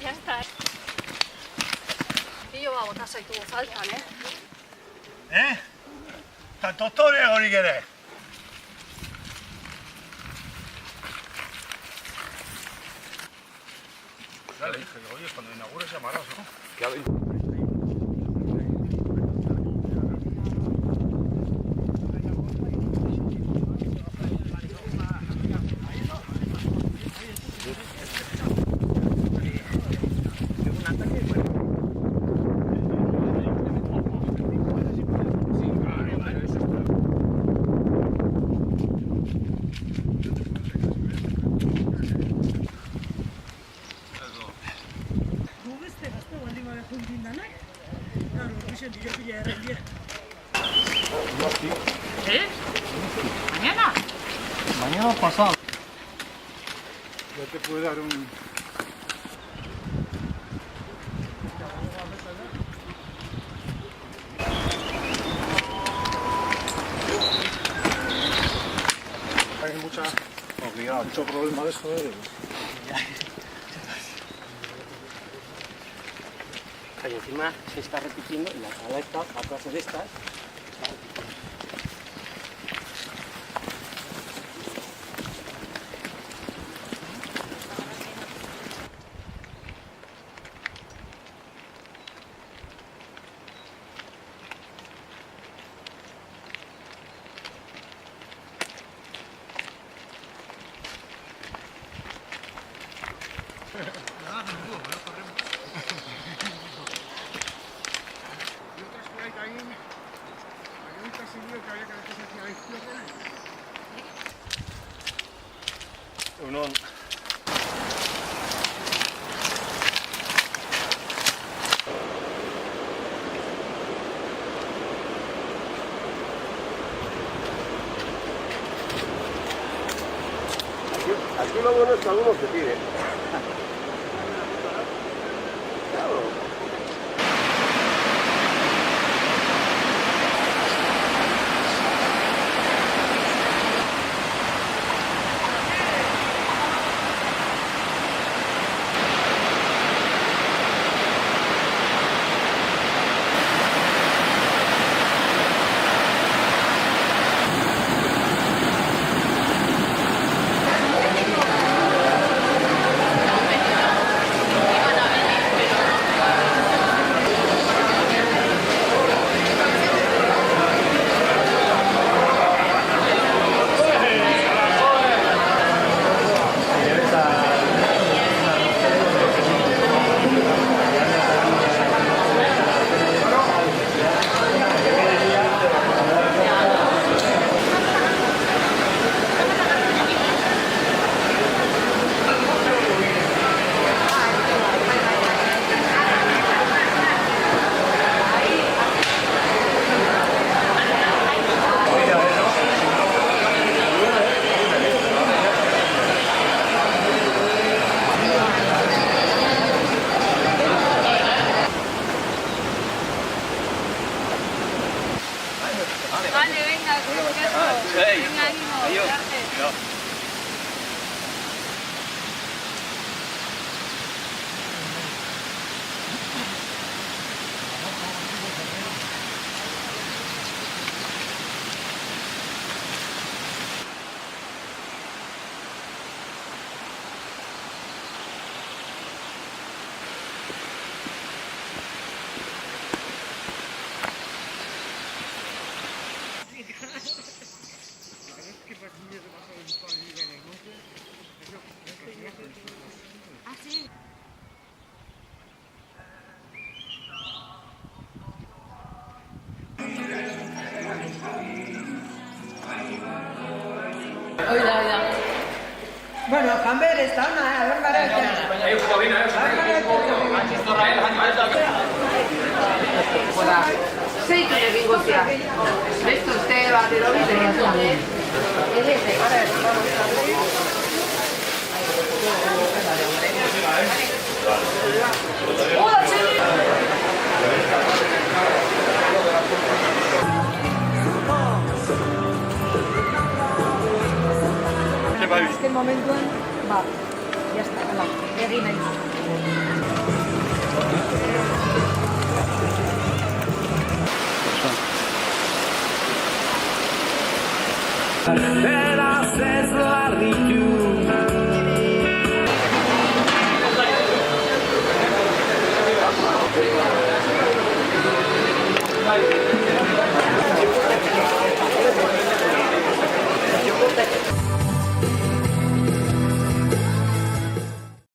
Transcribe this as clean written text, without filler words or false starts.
Ya está. Pilo bat bota zaitugu faltan, Eta doktore horik ere. Dale, oye, cuando inaugures llamarás, ¿no? Mañana. Mañana pasado. Ya te puedo dar un... Hay mucha... Obligado, mucho problema de eso, Y encima se está repitiendo en la sala esta, a clase de estas. Unon. Aquí lo bueno es que algunos se pide. Claro. Vale, venga, venga, ánimo, gracias. Ah, sí. Oida. Bueno, Jamber está Zeitu egingo zea. Beste uste bat edo bidea. Hala, ya está, hala, egin nahi.